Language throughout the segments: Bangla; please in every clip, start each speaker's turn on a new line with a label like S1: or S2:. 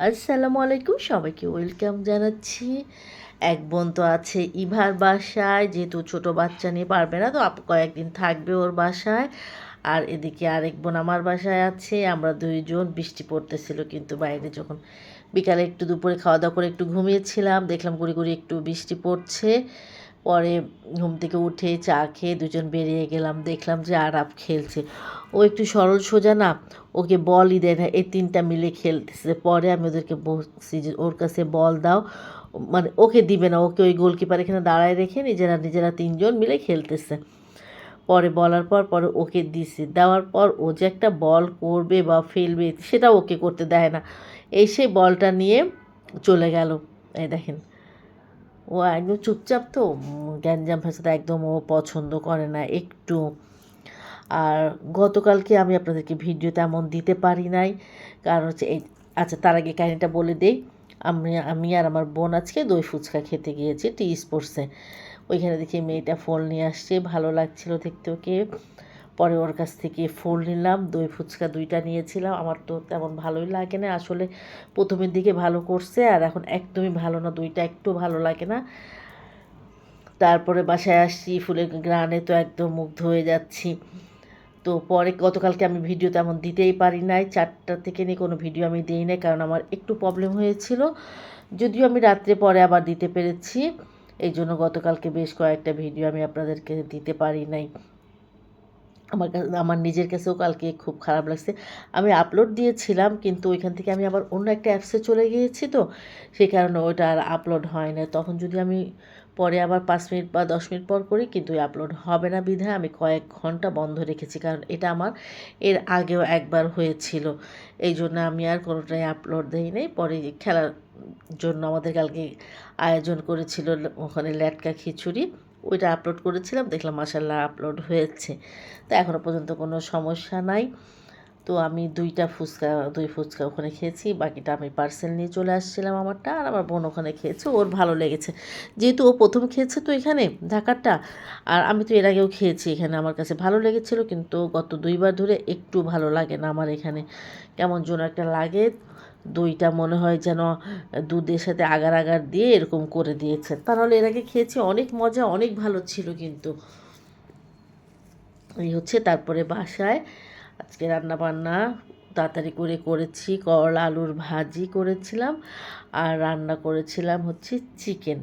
S1: আসসালামু আলাইকুম, সবাইকে ওয়েলকাম জানাচ্ছি। এক বোন তো আছে ইভার বাসায়, যেহেতু ছোট বাচ্চা নিয়ে পারবে না, তো আপু কয়েকদিন থাকবে ওর বাসায়। আর এদিকে আরেক বোন আমার বাসায় আছে। আমরা দুইজন, বৃষ্টি পড়তেছিল কিন্তু বাইরে, যখন বিকালে একটু দুপুরে খাওয়া দাওয়া করে একটু ঘুমিয়েছিলাম, দেখলাম গুড়ি গুড়ি একটু বৃষ্টি পড়ছে। পরে ঘুম থেকে উঠে চা খেয়ে দুজন বেরিয়ে গেলাম, দেখলাম যে আরাফ খেলছে। ও একটু সরল সোজা না, ওকে বলই দেয় না, এই তিনটা মিলে খেলতেছে। পরে আমি ওদেরকে বলছি যে ওর কাছে বল দাও, মানে ওকে দিবে না, ওকে ওই গোলকিপার এখানে দাঁড়ায় রেখে নিজেরা নিজেরা তিনজন মিলে খেলতেছে। পরে বলার পর পরে ওকে দিছি, দেওয়ার পর ও যে একটা বল করবে বা ফেলবে সেটা ওকে করতে দেয় না, এসে বলটা নিয়ে চলে গেল। এই দেখেন, ও একদম চুপচাপ, তো গ্যাঞ্জাম ফ্যাসাদ একদম ও পছন্দ করে না একটু। আর গতকালকে আমি আপনাদেরকে ভিডিও তেমন দিতে পারি নাই, কারণ হচ্ছে এই, আচ্ছা তার আগে কাহিনিটা বলে দিই। আমি আমি আর আমার বোন আজকে দই ফুচকা খেতে গিয়েছি টি স্পোর্টসে। ওইখানে দেখি মেয়েটা ফোন নিয়ে আসছে, ভালো লাগছিল দেখতে ওকে। পরে ওর কাছ থেকে ফোন নিলাম, দই ফুচকা দুইটা নিয়েছিলাম। আমার তো তেমন ভালোই লাগে না আসলে, প্রথমের দিকে ভালো করছে আর এখন একদমই ভালো না, দুইটা একটু ভালো লাগে না। তারপরে বাসায় আসছি, ফুলের গ্রানে তো একদম মুগ্ধ হয়ে যাচ্ছি। তো পরে গতকালকে আমি ভিডিও তেমন দিতেই পারি নাই, 4টা থেকে নিয়ে কোনো ভিডিও আমি দিই নাই, কারণ আমার একটু প্রবলেম হয়েছিল। যদিও আমি রাত্রে পরে আবার দিতে পেরেছি, এই জন্য গতকালকে বেশ কয়েকটা ভিডিও আমি আপনাদেরকে দিতে পারি নাই। আমার কাছে, আমার নিজের কাছেও কালকে খুব খারাপ লাগছে। আমি আপলোড দিয়েছিলাম, কিন্তু ওইখান থেকে আমি আবার অন্য একটা অ্যাপসে চলে গিয়েছি, তো সেই কারণে ওইটা আর আপলোড হয় না। তখন যদি আমি পরে আবার 5 মিনিট বা 10 মিনিট পর করি, কিন্তু আপলোড হবে না বিধায় আমি কয়েক ঘন্টা বন্ধ রেখেছি, কারণ এটা আমার এর আগেও একবার হয়েছিল। এই জন্য আমি আর কোনোটাই আপলোড দিই নাই। পরে খেলার জন্য আমাদের কালকে আয়োজন করেছিল ওখানে ল্যাটকা খিচুড়ি, ওইটা আপলোড করেছিলাম, দেখলাম মাশাআল্লাহ আপলোড হয়েছে। তো এখনও পর্যন্ত কোনো সমস্যা নাই। তো আমি দই ফুচকা ওখানে খেয়েছি, বাকিটা আমি পার্সেল নিয়ে চলে আসছিলাম আমারটা, আর আমার বোন ওখানে খেয়েছে, ওর ভালো লেগেছে। যেহেতু ও প্রথম খেয়েছে তো এখানে ঢাকারটা, আর আমি তো এর আগেও খেয়েছি এখানে, আমার কাছে ভালো লেগেছিল, কিন্তু গত 2বার ধরে একটু ভালো লাগে না আমার এখানে, কেমন যেন একটা লাগে। দইটা মনে হয় যেন দুধের সাথে আগার আগার দিয়ে এরকম করে দিয়েছে। তা নাহলে এর আগে খেয়েছি, অনেক মজা, অনেক ভালো ছিল কিন্তু। এই হচ্ছে, তারপরে বাসায় আজকে রান্না বান্না তাড়াতাড়ি করে করেছি, করলা আলুর ভাজি করেছিলাম, আর রান্না করেছিলাম হচ্ছে চিকেন,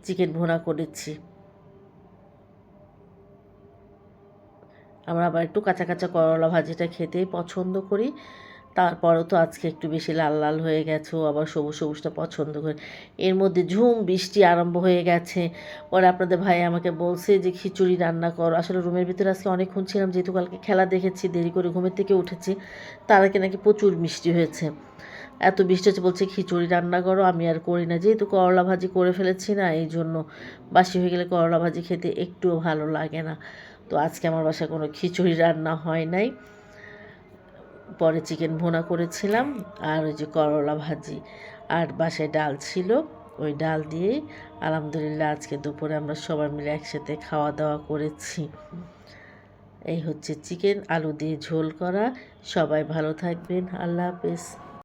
S1: চিকেন ভুনা করেছি। আমরা আবার একটু কাঁচা কাঁচা করলা ভাজিটা খেতেই পছন্দ করি। তারপরেও তো আজকে একটু বেশি লাল লাল হয়ে গেছে, ও আবার সবুজ সবুজটা পছন্দ করে। এর মধ্যে ঝুম বৃষ্টি আরম্ভ হয়ে গেছে। পরে আপনাদের ভাই আমাকে বলছে যে খিচুড়ি রান্না করো। আসলে রুমের ভিতরে আজকে অনেকক্ষণ ছিলাম, যেহেতু কালকে খেলা দেখেছি, দেরি করে ঘুমের থেকে উঠেছি, তার আগে নাকি প্রচুর বৃষ্টি হয়েছে। এত বৃষ্টি হচ্ছে, বলছে খিচুড়ি রান্না করো। আমি আর করি না, যেহেতু করলা ভাজি করে ফেলেছি না, এই জন্য বাসি হয়ে গেলে করলা ভাজি খেতে একটুও ভালো লাগে না। তো আজকে আমার বাসায় কোনো খিচুড়ি রান্না হয় নাই। পরে চিকেন ভুনা করেছিলাম, আর ওই যে করলা ভাজি, আর বাসায় ডাল ছিল, ওই ডাল দিয়েই আলহামদুলিল্লাহ আজকে দুপুরে আমরা সবাই মিলে একসাথে খাওয়া দাওয়া করেছি। এই হচ্ছে চিকেন আলু দিয়ে ঝোল করা। সবাই ভালো থাকবেন, আল্লাহ হাফেজ।